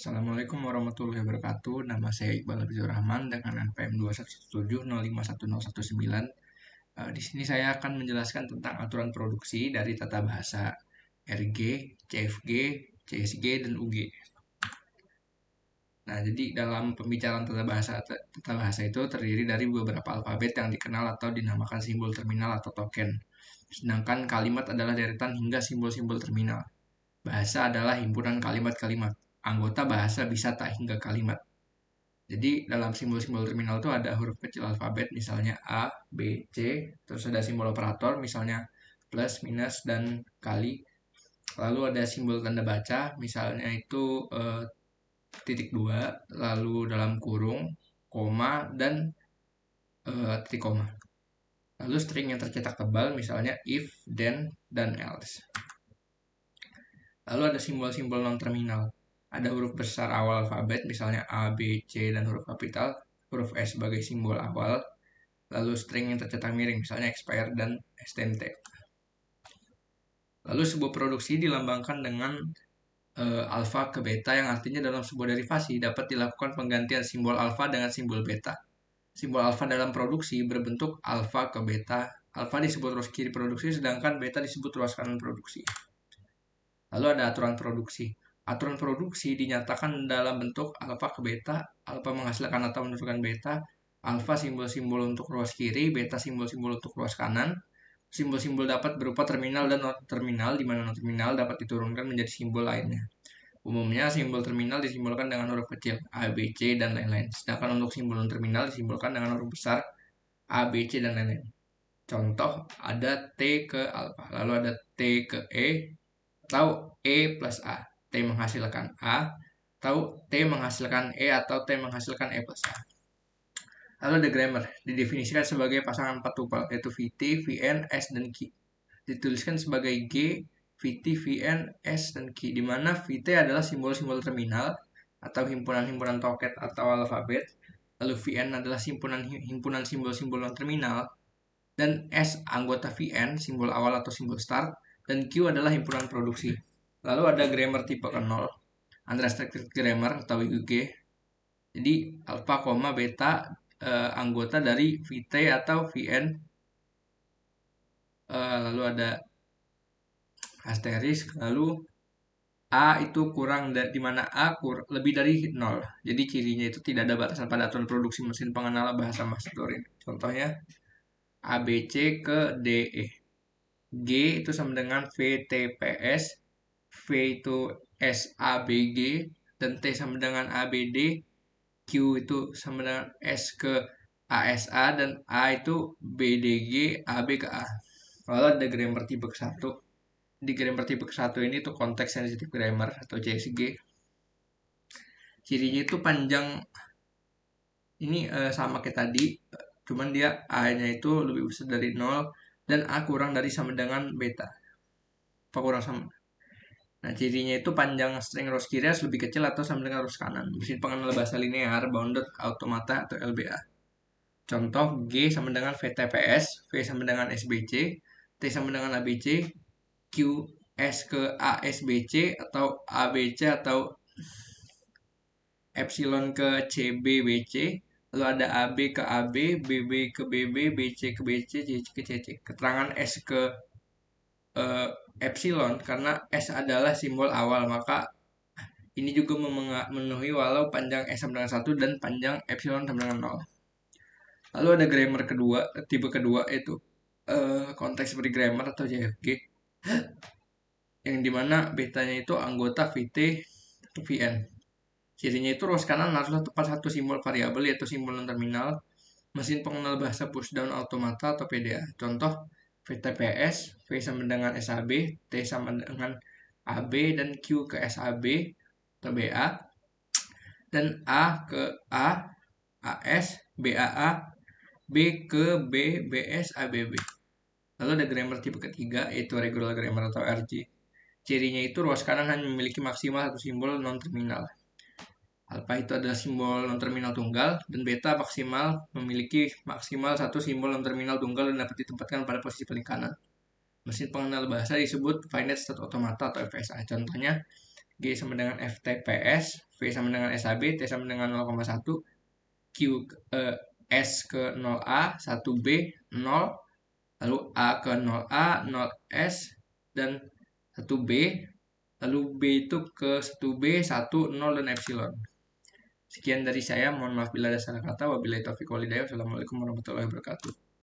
Assalamualaikum warahmatullahi wabarakatuh. Nama saya Iqbal Abizur Rahman dengan NPM 217051019. Di sini saya akan menjelaskan tentang aturan produksi dari tata bahasa RG, CFG, CSG, dan UG. Nah, jadi dalam pembicaraan tata bahasa itu terdiri dari beberapa alfabet yang dikenal atau dinamakan simbol terminal atau token. Sedangkan kalimat adalah deretan hingga simbol-simbol terminal. Bahasa adalah himpunan kalimat-kalimat. Anggota bahasa bisa tak hingga kalimat. Jadi dalam simbol-simbol terminal itu ada huruf kecil alfabet, misalnya A, B, C, terus ada simbol operator, misalnya plus, minus, dan kali. Lalu ada simbol tanda baca, misalnya itu titik dua, lalu dalam kurung, koma, dan titik koma. Lalu string yang tercetak tebal, misalnya if, then, dan else. Lalu ada simbol-simbol non-terminal. Ada huruf besar awal alfabet, misalnya A, B, C, dan huruf kapital. Huruf S sebagai simbol awal. Lalu string yang tercetak miring, misalnya expire dan STMT. Lalu sebuah produksi dilambangkan dengan alfa ke beta, yang artinya dalam sebuah derivasi dapat dilakukan penggantian simbol alfa dengan simbol beta. Simbol alfa dalam produksi berbentuk alfa ke beta. Alfa disebut ruas kiri produksi, sedangkan beta disebut ruas kanan produksi. Lalu ada aturan produksi. Aturan produksi dinyatakan dalam bentuk alfa ke beta, alfa menghasilkan atau menentukan beta, alfa simbol-simbol untuk ruas kiri, beta simbol-simbol untuk ruas kanan. Simbol-simbol dapat berupa terminal dan non terminal, di mana non terminal dapat diturunkan menjadi simbol lainnya. Umumnya simbol terminal disimbolkan dengan huruf kecil A, B, C, dan lain-lain. Sedangkan untuk simbol non terminal disimbolkan dengan huruf besar A, B, C, dan lain-lain. Contoh ada T ke alfa, lalu ada T ke E, atau E plus A. T menghasilkan A, atau T menghasilkan E, atau T menghasilkan E plus A. Lalu ada grammar, didefinisikan sebagai pasangan 4 tupel, yaitu VT, VN, S, dan Q. Dituliskan sebagai G, VT, VN, S, dan Q, di mana VT adalah simbol-simbol terminal atau himpunan-himpunan toket atau alfabet, lalu VN adalah himpunan simbol-simbol non-terminal, dan S anggota VN, simbol awal atau simbol start, dan Q adalah himpunan produksi. Lalu ada grammar tipe ke-0, unrestricted grammar atau UG. Jadi alpha, beta anggota dari VT atau VN. Lalu ada asterisk, lalu A itu kurang di mana A lebih dari 0. Jadi cirinya itu tidak ada batasan pada aturan produksi mesin pengenal bahasa Mas Turing. Contohnya ABC ke DE. G itu sama dengan VTPS, V itu SABG, dan T sama dengan ABD, Q itu sama dengan S ke ASA, dan A itu BDG, AB ke A. Lalu ada grammar tipe ke-1. Di grammar tipe ke-1 ini tuh konteks sensitive grammar atau CSG. Cirinya itu panjang, ini sama kayak tadi, cuman dia A-nya itu lebih besar dari 0 dan A kurang dari sama dengan beta. Apa kurang sama? Nah, cirinya itu panjang string rows kiri harus lebih kecil atau sama dengan rows kanan. Mesin pengenal bahasa linear, bounded automata atau LBA. Contoh G sama dengan VTPS, V sama dengan SBC, T sama dengan ABC, Q S ke ASBC atau ABC atau epsilon ke CBBC, lalu ada AB ke AB, BB ke BB, BC ke BC, CC ke CC. Keterangan S ke epsilon karena S adalah simbol awal, maka ini juga memenuhi walau panjang S sama dengan 1 dan panjang epsilon sama dengan 0. Lalu ada grammar kedua, tipe kedua yaitu konteks free grammar atau JFG, yang dimana betanya itu anggota VT atau VN. Cirinya itu ruas kanan haruslah tepat satu simbol variabel, yaitu simbol non-terminal, mesin pengenal bahasa pushdown automata atau PDA. Contoh VTPS, V sama dengan SAB, T sama dengan AB, dan Q ke SAB atau BA, dan A ke A, AS, BAA, B ke B, BS, ABB. Lalu ada grammar tipe ketiga, yaitu regular grammar atau RG. Cirinya itu ruas kanan hanya memiliki maksimal satu simbol non-terminal. Alpha itu adalah simbol non-terminal tunggal, dan beta memiliki maksimal satu simbol non-terminal tunggal dan dapat ditempatkan pada posisi paling kanan. Mesin pengenal bahasa disebut finite state automata atau FSA. Contohnya G sama dengan FTPS, V sama dengan SAB, T sama dengan 0,1, S ke 0A, 1B, 0, lalu A ke 0A, 0S, dan 1B, lalu B itu ke 1B, 1, 0, dan epsilon. Sekian dari saya, mohon maaf bila ada salah kata. Wabillahi taufiq walhidayah. Wassalamualaikum warahmatullahi wabarakatuh.